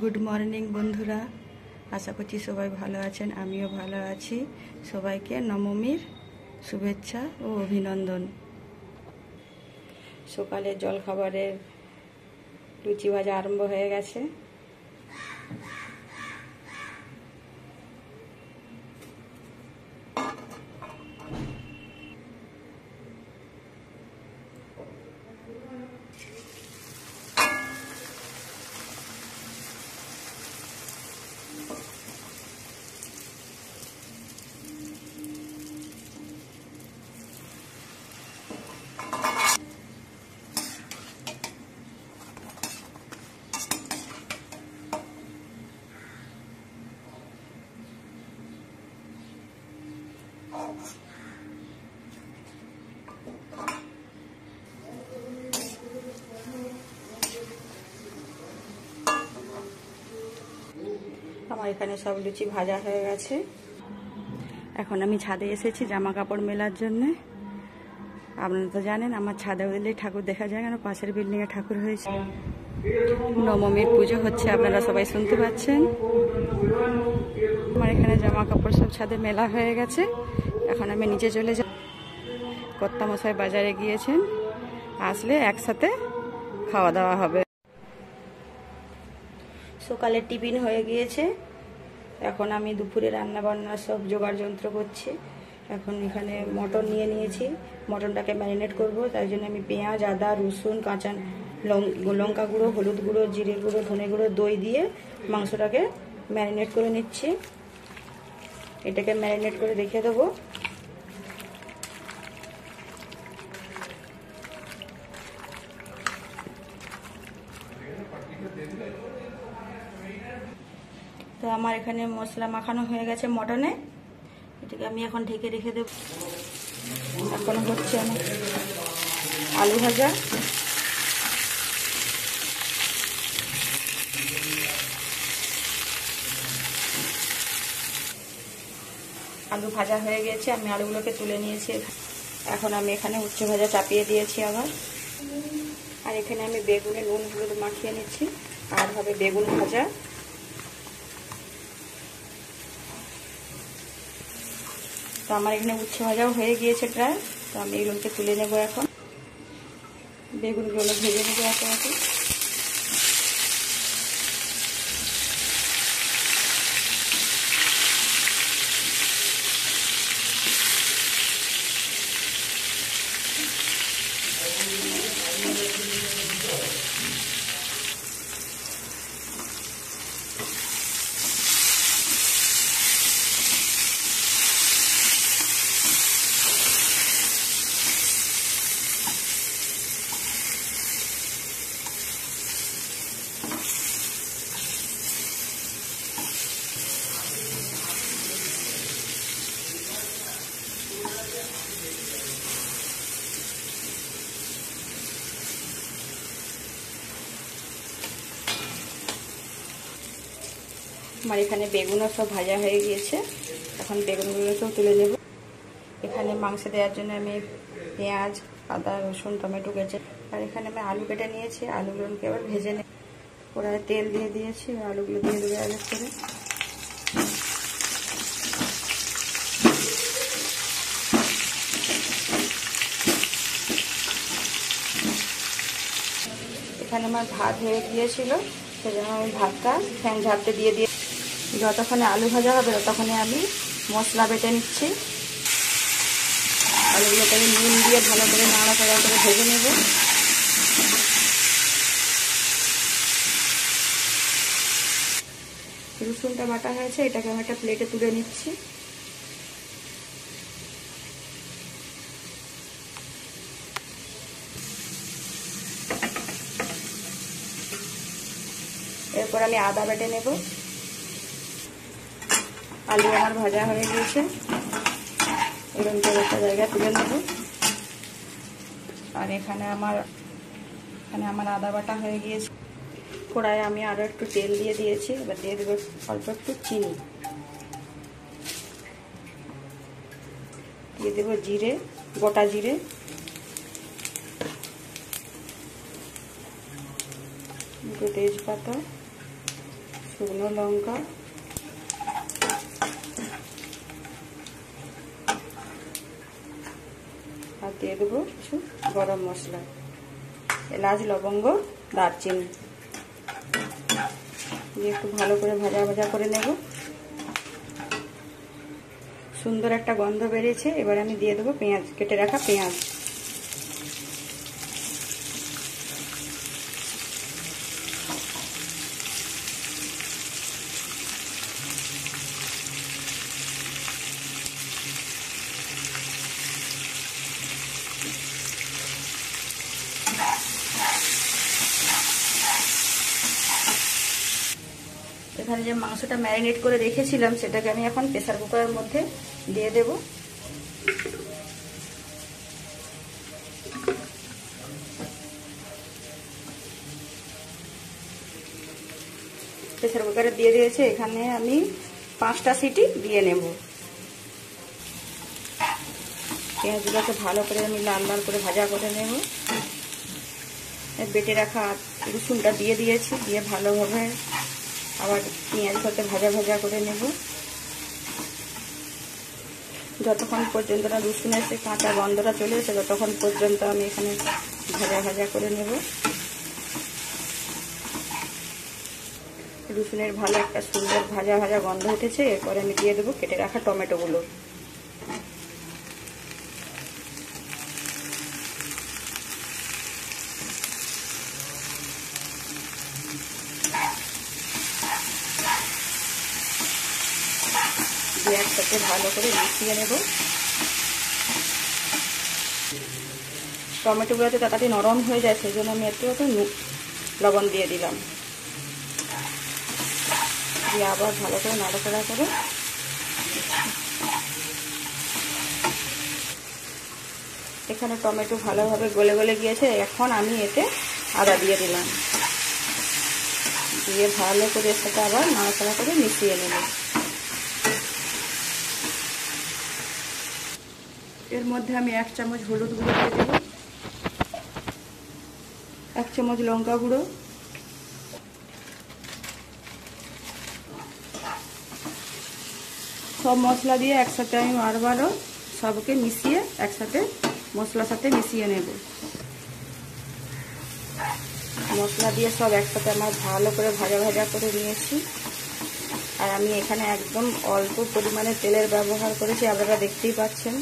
Good morning বন্ধুরা, আশা করছি সবাই ভালো আছেন। আমিও ভালো আছি। সবাইকে নবমীর শুভেচ্ছা ও অভিনন্দন। সকালে জলখাবারের লুচি ভাজা আরম্ভ হয়ে গেছে। আমার এখানে সব লুচি ভাজা হয়ে গেছে। এখন আমি ছাদে এসেছি জামা কাপড় মেলার জন্য। আপনারা তো জানেন আমার ছাদে উঠলেই ঠাকুর দেখা যায়, কেন পাশের বিল্ডিংয়ে ঠাকুর হয়েছে। নবমীর পুজো হচ্ছে, আপনারা সবাই শুনতে পাচ্ছেন। আমার এখানে জামা কাপড় সব ছাদে মেলা হয়ে গেছে। এখন আমি নিচে চলে যাব। কর্তামশাই বাজারে গিয়েছেন, আসলে একসাথে খাওয়া দাওয়া হবে। সকালে টিফিন হয়ে গিয়েছে। এখন আমি দুপুরে রান্না বান্না সব জোগাড় যন্ত্র করছি। এখন এখানে মটন নিয়ে নিয়েছি, মটনটাকে ম্যারিনেট করব। তাই জন্য আমি পেঁয়াজ, আদা, রসুন, কাঁচা লঙ্কা গুঁড়ো, হলুদ গুঁড়ো, জিরে গুঁড়ো, ধনে গুঁড়ো, দই দিয়ে মাংসটাকে ম্যারিনেট করে নিচ্ছি। এটাকে ম্যারিনেট করে রেখে দেবো। তো আমার এখানে মশলা মাখানো হয়ে গেছে মটনে। এটাকে আমি এখন ঢেকে রেখে দেব। এখন হচ্ছে আমি আলু ভাজা। আলু ভাজা হয়ে গেছে, আমি আলুগুলোকে তুলে নিয়েছি। এখন আমি এখানে উচ্ছে ভাজা চাপিয়ে দিয়েছি আবার। আর এখানে আমি বেগুনে নুন হলুদ মাখিয়ে নিচ্ছি। আর হবে বেগুন ভাজা। তো আমার এখানে উচ্ছে ভাজাও হয়ে গিয়েছে প্রায়। তো আমি এগুলোকে তুলে নেব। এখন বেগুনগুলো ভেজে নেবো একে একে। আমার এখানে বেগুনও সব ভাজা হয়ে গিয়েছে। এখন বেগুনগুলোকেও তুলে নেব। এখানে মাংস দেওয়ার জন্য আমি পেঁয়াজ, আদা, রসুন, টমেটো কেটে, আর এখানে আমি আলু কেটে নিয়েছি। আলুগুলোকে আবার ভেজে নেব। কড়াইয়ে তেল দিয়ে দিয়েছি, আলুগুলো দিয়ে দেবো এক এক করে। এখানে আমার ভাত হয়ে গিয়েছিল, সেজন্য আমি ভাতটা ফ্যান ঝাড়তে দিয়ে যতক্ষণে আলু ভাজা হবে ততক্ষণে আমি মশলা বেটে নিচ্ছি। আলুগুলোকে আমি নুন দিয়ে ভালো করে নাড়াচাড়া করে ভেজে নেব। রসুনটা বাটা হয়েছে, এটাকে আমি একটা প্লেটে তুলে নিচ্ছি। এরপর আমি আদা বেটে নেব। আলু আমার ভাজা হয়ে গিয়েছে, এরকম করে একটা জায়গায় তুলে নেব। আর এখানে আমার আদা বাটা হয়ে গিয়েছে। কড়াইয়ে আমি আরও একটু তেল দিয়ে দিয়েছি। এবার দিয়ে দেবো অল্প একটু চিনি, দিয়ে দেবো জিরে, গোটা জিরে, দুটো তেজপাতা, শুকনো লঙ্কা, আর দিয়ে দেবো কিছু গরম মশলা, এলাচ, লবঙ্গ, দারচিনি দিয়ে একটু ভালো করে ভাজা ভাজা করে নেব। সুন্দর একটা গন্ধ বেরিয়েছে। এবার আমি দিয়ে দেবো পেঁয়াজ, কেটে রাখা পেঁয়াজ। এখানে যে মাংসটা ম্যারিনেট করে রেখেছিলাম সেটাকে আমি এখন প্রেসার কুকারের মধ্যে দিয়ে দেব। প্রেসার কুকারে দিয়ে দিয়েছে। এখানে আমি 5টা সিটি দিয়ে নেব। পেঁয়াজগুলোকে ভালো করে আমি লাল লাল করে ভাজা করে নেব। বেটে রাখা রসুনটা দিয়ে দিয়েছি, দিয়ে ভালোভাবে আবার পেঁয়াজ সাথে ভাজা ভাজা করে নেব। যতক্ষণ পর্যন্ত না রসুনের সে কাঁচা গন্ধটা চলে আসে ততক্ষণ পর্যন্ত আমি এখানে ভাজা ভাজা করে নেব। রসুনের ভালো একটা সুন্দর ভাজা ভাজা গন্ধ উঠেছে। এরপরে আমি দিয়ে দেবো কেটে রাখা টমেটোগুলো। দিয়ে একসাথে ভালো করে মিশিয়ে নেব। টমেটোগুলোতে তাড়াতাড়ি নরম হয়ে যায়, সেই জন্য আমি একটু লবণ দিয়ে দিলাম। দিয়ে আবার ভালো করে নাড়াচাড়া করে এখানে টমেটো ভালোভাবে গলে গলে গিয়েছে। এখন আমি এতে আদা দিয়ে দিলাম, দিয়ে ভালো করে এর সাথে আবার নাড়াচাড়া করে মিশিয়ে নেব। এর মধ্যে আমি 1 চামচ হলুদ গুঁড়ো দিয়ে দেব, 1 চামচ লঙ্কা গুঁড়ো, সব মশলা দিয়ে একসাথে আমি আবারও সবকে মিশিয়ে একসাথে মশলার সাথে মিশিয়ে নেব। মশলা দিয়ে সব একসাথে আমার ভালো করে ভাজা ভাজা করে নিয়েছি। আর আমি এখানে একদম অল্প পরিমাণে তেলের ব্যবহার করেছি, আপনারা দেখতেই পাচ্ছেন।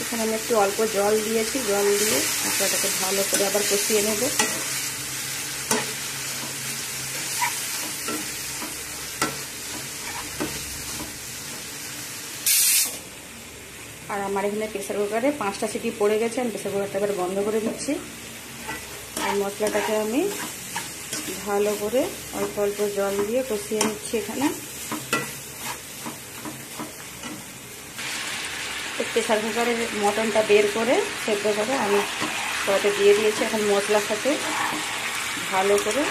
এখানে আমি একটু অল্প জল দিয়েছি, জল দিয়ে মশলাটাকে ভালো করে আবার কষিয়ে নেব। আর আমার এখানে প্রেসার কুকারে 5টা সিটি পড়ে গেছে। আমি প্রেসার কুকারটা এবার বন্ধ করে দিচ্ছি। আর মশলাটাকে আমি ভালো করে অল্প অল্প জল দিয়ে কষিয়ে নিচ্ছি। এখানে প্রেসার কুকারে মটনটা বের করে সেদ্ধ করে আমি কড়াইতে দিয়ে দিয়েছি। এখন মশলার সাথে ভালো করে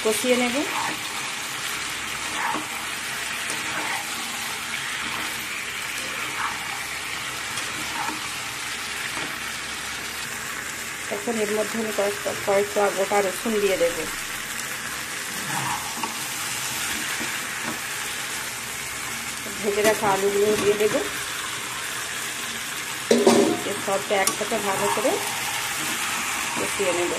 কষিয়ে নেব। এখন এর মধ্যে আমি কয়েকটা গোটা রসুন দিয়ে দেব। ভেজে রাখা আলুগুলো দিয়ে দেব। সবটা একসাথে ভালো করে কষিয়ে নেব।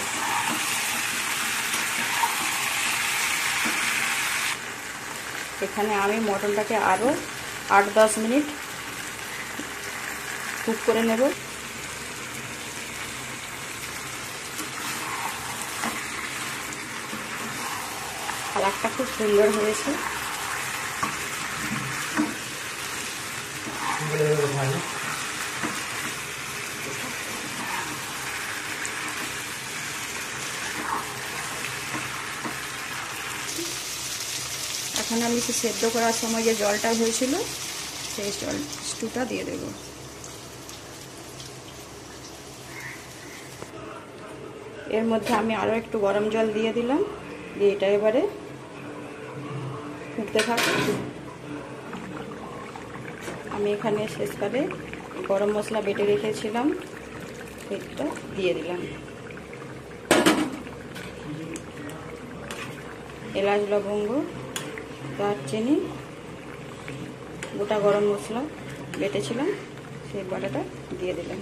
এখানে আমি মটনটাকে আরও 8-10 মিনিট কুক করে নেব। কালারটা খুব সুন্দর হয়েছে। এখন আমি সেদ্ধ করার সময় যে জলটা হয়েছিল সেই স্টুটা দিয়ে দেব। এর মধ্যে আমি আরও একটু গরম জল দিয়ে দিলাম, দিয়ে এটা এবারে ফুটতে থাক। আমি এখানে শেষকালে গরম মশলা বেটে রেখেছিলাম, এটা দিয়ে দিলাম। এলাচ, লবঙ্গ, দারচিনি, গোটা গরম মশলা বেটেছিলাম, সেই বাটাটা দিয়ে দিলাম।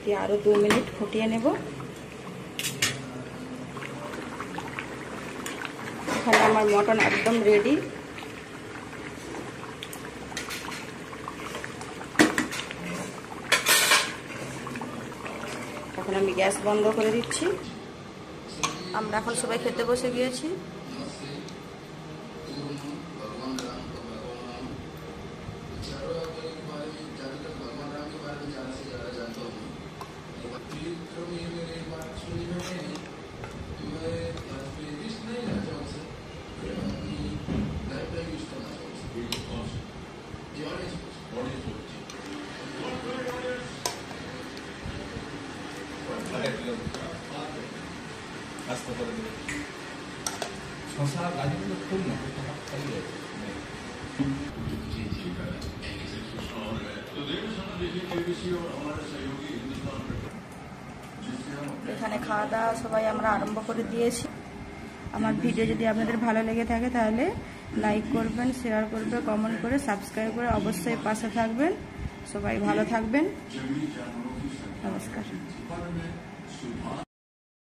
দিয়ে আরও 2 মিনিট ফুটিয়ে নেব। এখানে আমার মটন একদম রেডি। এখন আমি গ্যাস বন্ধ করে দিচ্ছি। আমরা এখন সবাই খেতে বসে গিয়েছি। শশা গাছগুলো খুব না এখানে খাওয়া দাওয়া সবাই আমরা আরম্ভ করে দিয়েছি। আমার ভিডিও যদি আপনাদের ভালো লেগে থাকে তাহলে লাইক করবেন, শেয়ার করবেন, কমেন্ট করে সাবস্ক্রাইব করে অবশ্যই পাশে থাকবেন। সবাই ভালো থাকবেন। নমস্কার।